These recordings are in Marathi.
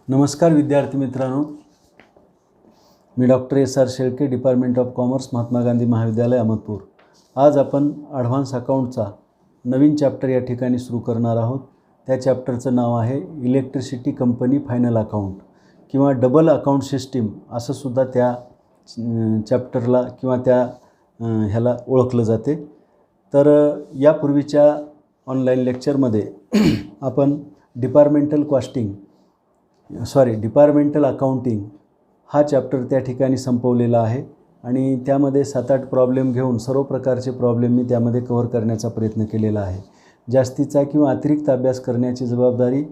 नमस्कार विद्यार्थी मित्रांनो, मी doctor S R. Shelke, department of commerce, Mahatma Gandhi महाविद्यालय, अहमदपूर. आज आपण ॲडव्हान्स अकाउंटचा नवीन चॅप्टर या ठिकाणी सुरू करणार आहोत. त्या चॅप्टरचं नाव आहे इलेक्ट्रिसिटी कंपनी फायनल अकाउंट किंवा डबल अकाउंट सिस्टीम असं सुद्धा त्या चॅप्टरला किंवा त्या ह्याला ओळखलं जाते. तर यापूर्वीच्या ऑनलाईन लेक्चरमध्ये आपण डिपार्टमेंटल अकाउंटिंग हा चॅप्टर त्या ठिकाणी संपवलेला आहे आणि त्यामध्ये 7-8 प्रॉब्लेम घेऊन सर्व प्रकारचे प्रॉब्लेम मी त्यामध्ये कव्हर करण्याचा प्रयत्न केलेला आहे. जास्तीचा किंवा अतिरिक्त अभ्यास करण्याची जबाबदारी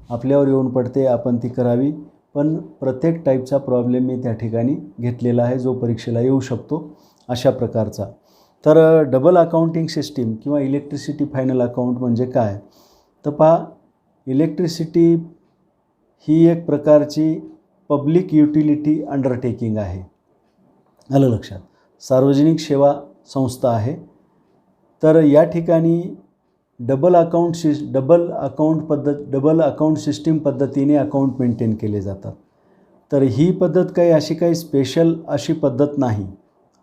आपल्यावर येऊन पडते, आपण ती करावी. पण प्रत्येक टाईपचा प्रॉब्लेम मी त्या ठिकाणी घेतलेला आहे जो परीक्षेला येऊ शकतो अशा प्रकारचा. तर डबल अकाउंटिंग सिस्टीम किंवा इलेक्ट्रिसिटी फायनल अकाउंट म्हणजे काय? तर पहा, इलेक्ट्रिसिटी ही एक प्रकारची पब्लिक युटिलिटी अंडरटेकिंग आहे. आलं लक्षात? सार्वजनिक सेवा संस्था आहे. तर या ठिकाणी डबल अकाउंट सिस्टीम पद्धतीने अकाउंट मेंटेन केले जातात. तर ही पद्धत काही स्पेशल अशी पद्धत नाही.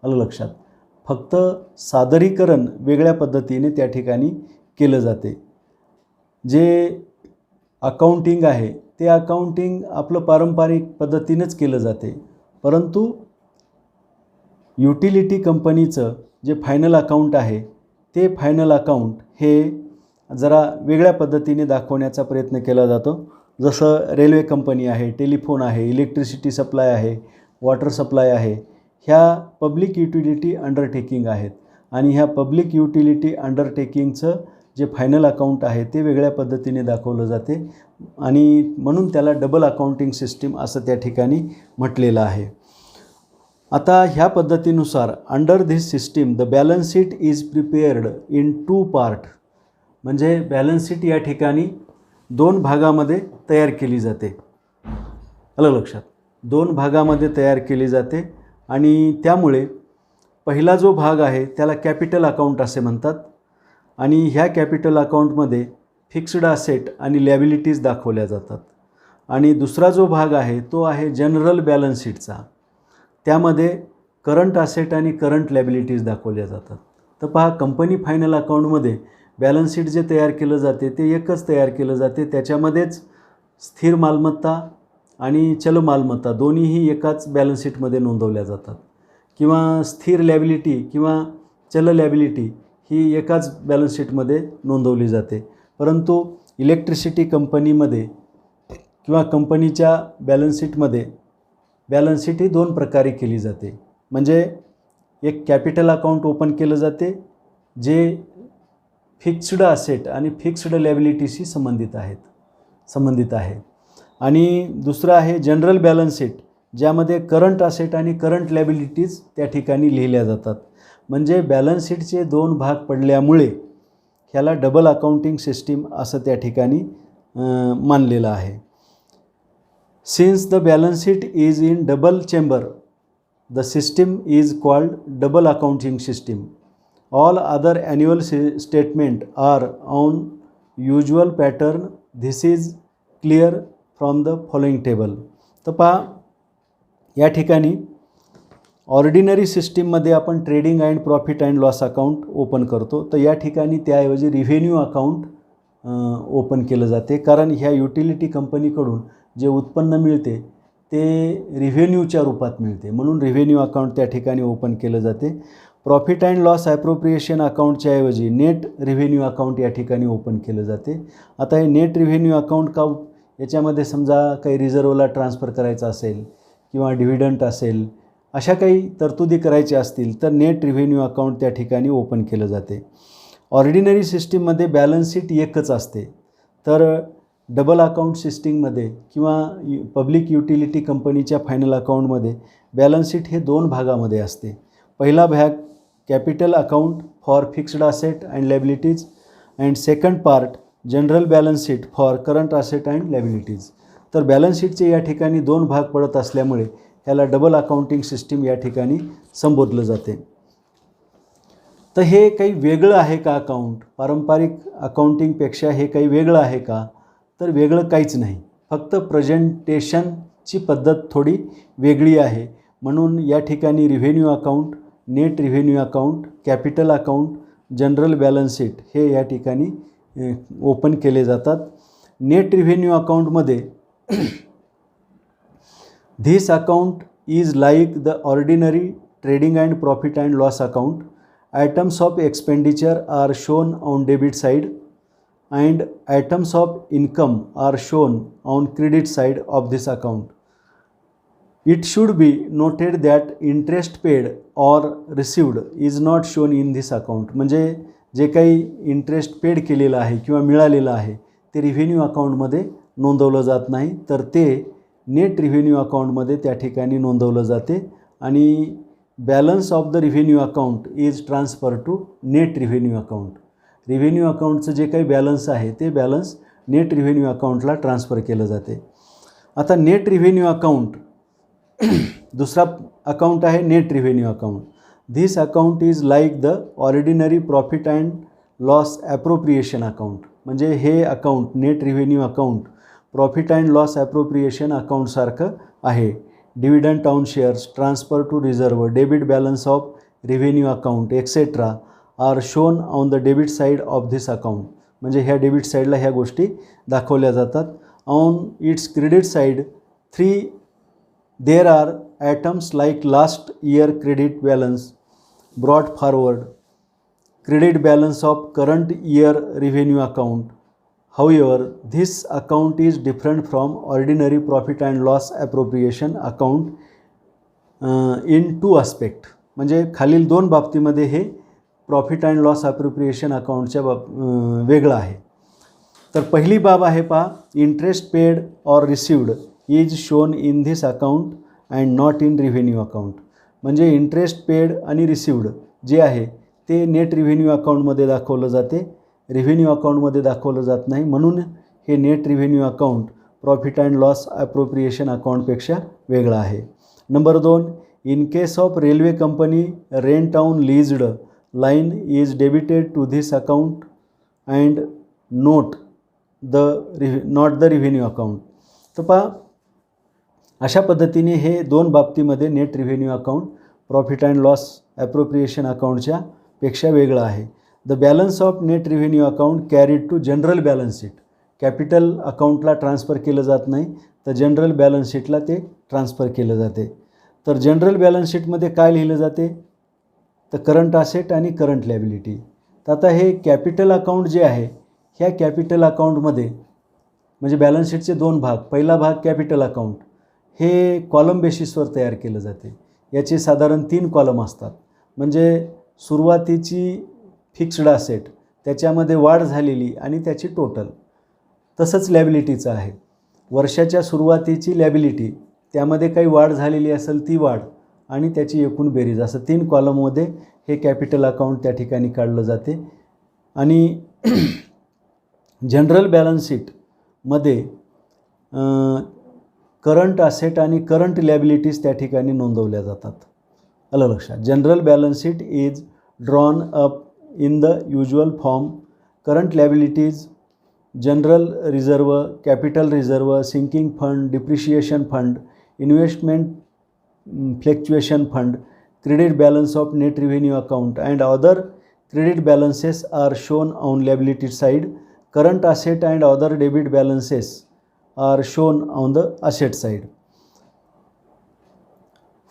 आलं लक्षात? फक्त सादरीकरण वेगळ्या पद्धतीने त्या ठिकाणी केलं जाते. जे अकाउंटिंग आहे ते अकाउंटिंग आपलं पारंपरिक पद्धतीनेच केलं जाते, परंतु युटिलिटी कंपनीचं जे फायनल अकाउंट आहे ते फायनल अकाउंट हे जरा वेगळ्या पद्धतीने दाखवण्याचा प्रयत्न केला जातो. जसं रेल्वे कंपनी आहे, टेलिफोन आहे, इलेक्ट्रिसिटी सप्लाय आहे, वॉटर सप्लाय आहे, ह्या पब्लिक युटिलिटी अंडरटेकिंग आहेत आणि ह्या पब्लिक युटिलिटी अंडरटेकिंगचं जे फायनल अकाउंट आहे ते वेगळ्या पद्धतीने दाखवलं जाते आणि म्हणून त्याला डबल अकाउंटिंग सिस्टीम असं त्या ठिकाणी म्हटलेलं आहे. आता ह्या पद्धतीनुसार under this system the balance sheet is prepared in 2 part. म्हणजे बॅलन्स शीट या ठिकाणी 2 भागामध्ये तयार केली जाते. आलं लक्षात? 2 भागामध्ये तयार केली जाते आणि त्यामुळे पहिला जो भाग आहे त्याला कॅपिटल अकाउंट असे म्हणतात आणि ह्या कॅपिटल अकाउंटमध्ये फिक्स्ड असेट आणि लायबिलिटीज दाखवल्या जातात. आणि दुसरा जो भाग आहे तो आहे जनरल बॅलन्स शीटचा. त्यामध्ये करंट असेट आणि करंट लायबिलिटीज दाखवल्या जातात. तर पहा, कंपनी फायनल अकाउंटमध्ये बॅलन्स शीट जे तयार केलं जाते ते एकच तयार केलं जाते. त्याच्यामध्येच स्थिर मालमत्ता आणि चल मालमत्ता दोन्हीही एकाच बॅलन्स शीटमध्ये नोंदवल्या जातात किंवा स्थिर लायबिलिटी किंवा चल लायबिलिटी ही एकाच बॅलन्स शीटमध्ये नोंदवली जाते. परंतु इलेक्ट्रिसिटी कंपनीमध्ये किंवा कंपनीच्या बॅलन्स शीटमध्ये बॅलन्स शीट ही 2 प्रकारे केली जाते. म्हणजे एक कॅपिटल अकाउंट ओपन केलं जाते जे फिक्स्ड असेट आणि फिक्स्ड लायबिलिटीशी संबंधित आहे आणि दुसरं आहे जनरल बॅलन्स शीट ज्यामध्ये करंट असेट आणि करंट लायबिलिटीज त्या ठिकाणी लिहिल्या जातात. म्हणजे बॅलन्स शीटचे 2 भाग पडल्यामुळे ह्याला डबल अकाउंटिंग सिस्टीम असं त्या ठिकाणी मानलेलं आहे. Since the balance sheet is in double chamber the system is called double accounting system. All other annual statement are on usual pattern. This is clear from the following table. तर पहा, या ठिकाणी ऑर्डिनरी सिस्टीममध्ये आपण trading and profit and loss account open करतो. तर या ठिकाणी त्याऐवजी रिव्हेन्यू अकाउंट ओपन केलं जाते, कारण ह्या युटिलिटी कंपनीकडून जे उत्पन्न मिळते ते रिव्हेन्यूच्या रूपात मिळते, म्हणून रिव्हेन्यू अकाउंट त्या ठिकाणी ओपन केलं जाते. प्रॉफिट अँड लॉस ॲप्रोप्रिएशन अकाउंटच्या ऐवजी नेट रिव्हेन्यू अकाउंट या ठिकाणी ओपन केलं जाते. आता हे नेट रिव्हेन्यू अकाउंट का? याच्यामध्ये समजा काही रिझर्वला ट्रान्सफर करायचं असेल किंवा डिव्हिडंट असेल, अशा काही तरतुदी करायच्या असतील तर नेट रिव्हेन्यू अकाउंट त्या ठिकाणी ओपन केलं जाते. ऑर्डिनरी सिस्टीममध्ये बॅलन्स शीट एकच असते. तर डबल अकाउंट सिस्टीममध्ये किंवा पब्लिक युटिलिटी कंपनीच्या फायनल अकाउंटमध्ये बॅलन्स शीट हे 2 भागामध्ये असते. पहिला भाग capital account for fixed asset and liabilities and second part general balance sheet for current asset and liabilities. तर बॅलन्स शीटचे या ठिकाणी 2 भाग पडत असल्यामुळे ह्याला डबल अकाउंटिंग सिस्टीम या ठिकाणी संबोधलं जाते. तर हे काही वेगळं आहे का अकाउंट? पारंपरिक अकाउंटिंगपेक्षा हे काही वेगळं आहे का? तर वेगळं काहीच नाही. फक्त प्रेझेंटेशनची पद्धत थोडी वेगळी आहे. म्हणून या ठिकाणी revenue account, net revenue account, capital account, general balance sheet हे या ठिकाणी ओपन केले जातात. नेट रिव्हेन्यू अकाउंटमध्ये this account is like the ordinary trading and profit and loss account. Items of expenditure are shown on debit side and items of income are shown on credit side of this account. It should be noted that interest paid or received is not shown in this account. म्हणजे जे काही इंटरेस्ट पेड केलेलं आहे किंवा मिळालेलं आहे ते रिव्हेन्यू अकाउंटमध्ये नोंदवलं जात नाही, तर ते नेट रिव्हेन्यू अकाउंटमध्ये त्या ठिकाणी नोंदवलं जाते आणि balance of the revenue account is transfer to net revenue account. Revenue अकाउंटचं जे काही बॅलन्स आहे ते बॅलन्स नेट रिव्हेन्यू अकाउंटला ट्रान्सफर केलं जाते. आता नेट रिव्हेन्यू अकाउंट दुसरा अकाउंट आहे net revenue account. This account is like the ordinary profit and loss appropriation account. म्हणजे हे account net revenue account profit and loss appropriation अकाउंटसारखं आहे. Dividend on shares, transfer to reserve, debit balance of revenue account etcetera are shown on the debit side of this account. म्हणजे ह्या डेबिट साईडला ह्या गोष्टी दाखवल्या जातात. On its credit side there are items like last year credit balance brought forward, credit balance of current year revenue account. However this account is different from ordinary profit and loss appropriation account in two aspect. म्हणजे खालील दोन बाबतीमध्ये हे प्रॉफिट अँड लॉस ॲप्रोप्रिएशन अकाउंटच्या वेगळं आहे. तर पहिली बाब आहे पहा, interest paid or received is shown in this account and not in revenue account. म्हणजे इंटरेस्ट पेड आणि रिसिव्ड जे आहे ते नेट रिव्हेन्यू अकाउंटमध्ये दाखवलं जाते, रिव्हेन्यू अकाउंटमध्ये दाखवलं जात नाही. म्हणून हे net revenue account profit and loss appropriation अकाउंटपेक्षा वेगळं आहे. Number 2, in case of railway company rent on leased line is debited to this account and not the revenue account. तर पहा अशा पद्धतीने हे दोन बाबतीमध्ये net revenue account profit and loss appropriation अकाउंटच्या पेक्षा वेगळं आहे. The balance of net revenue account carried to general balance sheet. Capital अकाउंटला ट्रान्सफर केलं जात नाही, तर जनरल बॅलन्स शीटला ते ट्रान्सफर केलं जाते. तर जनरल बॅलन्स शीटमध्ये काय लिहिलं जाते, तर करंट असेट आणि करंट लॅबिलिटी. तर आता हे कॅपिटल अकाउंट जे आहे ह्या कॅपिटल अकाउंटमध्ये म्हणजे बॅलन्स शीटचे दोन भाग, पहिला भाग कॅपिटल अकाउंट हे कॉलम बेसिसवर तयार केलं जाते. याचे साधारण 3 कॉलम असतात. म्हणजे सुरुवातीची फिक्स्ड असेट, त्याच्यामध्ये वाढ झालेली आणि त्याची टोटल. तसंच लॅबिलिटीचं आहे, वर्षाच्या सुरुवातीची लॅबिलिटी, त्यामध्ये काही वाढ झालेली असेल ती वाढ आणि त्याची एकूण बेरीज, असं 3 कॉलममध्ये हे कॅपिटल अकाउंट त्या ठिकाणी काढलं जाते. आणि जनरल बॅलन्स शीटमध्ये करंट असेट आणि करंट लॅबिलिटीज त्या ठिकाणी नोंदवल्या जातात. आलं लक्षात. General balance sheet is drawn up in the usual form. Current liabilities, general reserve, capital reserve, sinking fund, depreciation fund, investment fluctuation fund, credit balance of net revenue account and other credit balances are shown on liability side. Current asset and other debit balances are shown on the asset side.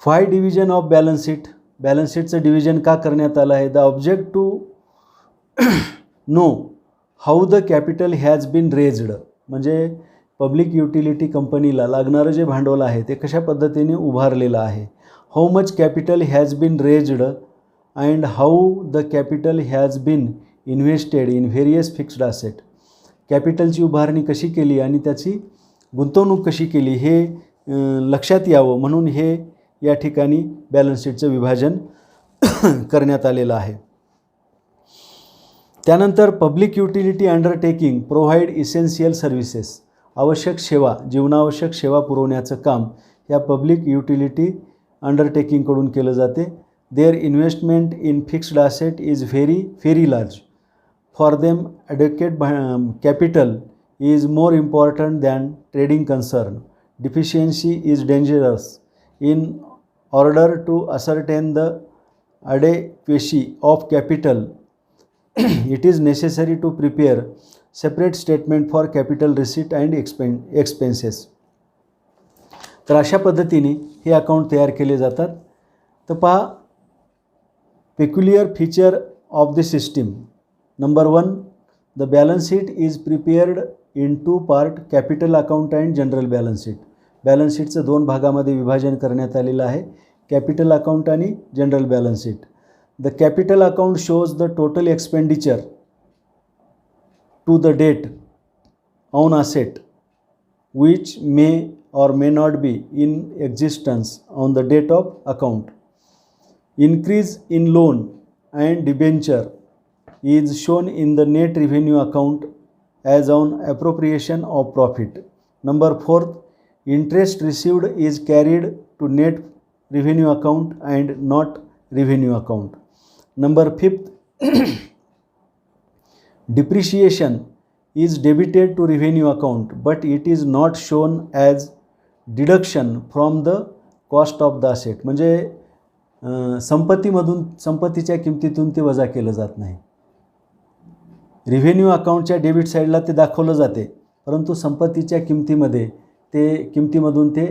5 division of balance sheet. Balance sheetचं डिव्हिजन का करण्यात आलं आहे? The object to know how the capital has been raised. म्हणजे पब्लिक युटिलिटी कंपनीला लागणारं जे भांडवल आहे ते कशा पद्धतीने उभारलेलं आहे. How much capital has been raised and how the capital has been invested in various fixed asset. कॅपिटलची उभारणी कशी केली आणि त्याची गुंतवणूक कशी केली हे लक्षात यावं म्हणून हे या ठिकाणी बॅलन्स शीटचं विभाजन करण्यात आलेलं आहे. त्यानंतर public utility undertaking provide essential services. आवश्यक सेवा, जीवनावश्यक सेवा पुरवण्याचं काम या पब्लिक युटिलिटी अंडरटेकिंगकडून केलं जाते. Their investment in fixed asset is very large. For them advocate capital is more important than trading concern. Deficiency is dangerous. In order to ascertain the adequacy of capital, it is necessary to prepare separate statement for capital receipt and expenses. तर अशा पद्धतीने हे अकाउंट तयार केले जातात. तर पहा, peculiar feature of the system. Number 1, the balance sheet is prepared in 2 part, capital account and general balance sheet. Balance शीटचं 2 भागामध्ये विभाजन करण्यात आलेलं आहे, कॅपिटल अकाउंट आणि general balance sheet. The capital account shows the total expenditure to the date on asset which may or may not be in existence on the date of account. Increase in loan and debenture is shown in the net revenue account as on appropriation of profit. Number 4, interest received is carried to net revenue account and not revenue account. Number 5, depreciation is debited to revenue account but it is not shown as deduction from the cost of the asset. म्हणजे संपत्तीच्या किमतीतून ते वजा केलं जात नाही. रिव्हेन्यू अकाउंटच्या डेबिट साईडला ते दाखवलं जाते, परंतु संपत्तीच्या किमतीमधून ते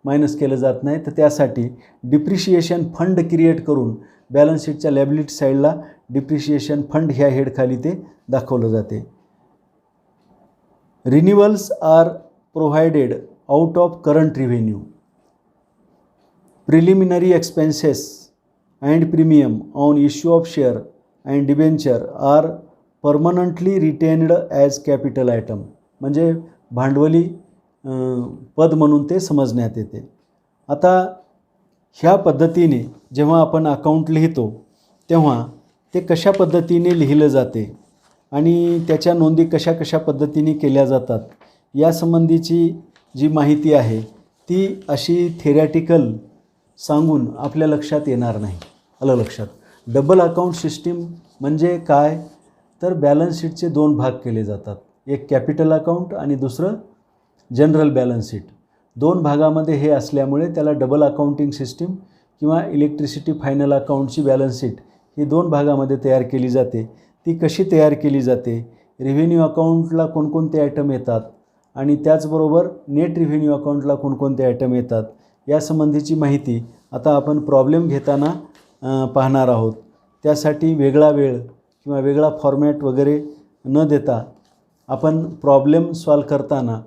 मायनस केलं जात नाही. तर त्यासाठी डिप्रिशिएशन फंड क्रिएट करून बॅलन्स शीटच्या लायबिलिटी साईडला डिप्रिशिएशन फंड ह्या हेडखाली ते दाखवलं जाते. Renewals are provided out of current revenue. Preliminary expenses and premium on issue of share and debenture are permanently retained as capital item. म्हणजे भांडवली पद म्हणून ते समजण्यात येते. आता ह्या पद्धतीने जेव्हा आपण अकाउंट लिहितो तेव्हा ते कशा पद्धतीने लिहिलं जाते आणि त्याच्या नोंदी कशा कशा पद्धतीने केल्या जातात यासंबंधीची जी माहिती आहे ती अशी थेरॅटिकल सांगून आपल्या लक्षात येणार नाही. आलं लक्षात? डबल अकाउंट सिस्टीम म्हणजे काय? तर बॅलन्स शीटचे 2 भाग केले जातात, एक कॅपिटल अकाउंट आणि दुसरं जनरल बॅलन्स शीट. 2 भागामध्ये हे असल्यामुळे त्याला डबल अकाउंटिंग सिस्टीम किंवा इलेक्ट्रिसिटी फायनल अकाउंटची बॅलन्स शीट ही 2 भागामध्ये तयार केली जाते. ती कशी तयार केली जाते, रिव्हेन्यू अकाउंटला कोणकोणते आयटम येतात आणि त्याचबरोबर नेट रिव्हेन्यू अकाउंटला कोणकोणते आयटम येतात यासंबंधीची माहिती आता आपण प्रॉब्लेम घेताना पाहणार आहोत. त्यासाठी वेगळा वेळ किंवा वेगळा फॉर्मॅट वगैरे न देता आपण प्रॉब्लेम सॉल्व करताना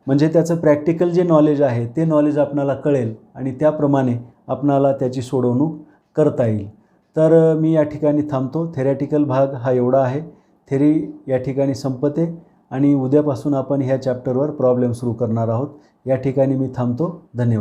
म्हणजे त्याचं प्रॅक्टिकल जे नॉलेज आहे ते नॉलेज आपणाला कळेल आणि त्याप्रमाणे आपणाला त्याची सोडवणूक करता येईल. तर मी या ठिकाणी थांबतो. थेरॅटिकल भाग हा एवढा आहे. थेरी या ठिकाणी संपते आणि उद्यापासून आपण ह्या चॅप्टरवर प्रॉब्लेम सुरू करणार आहोत. या ठिकाणी मी थांबतो. धन्यवाद.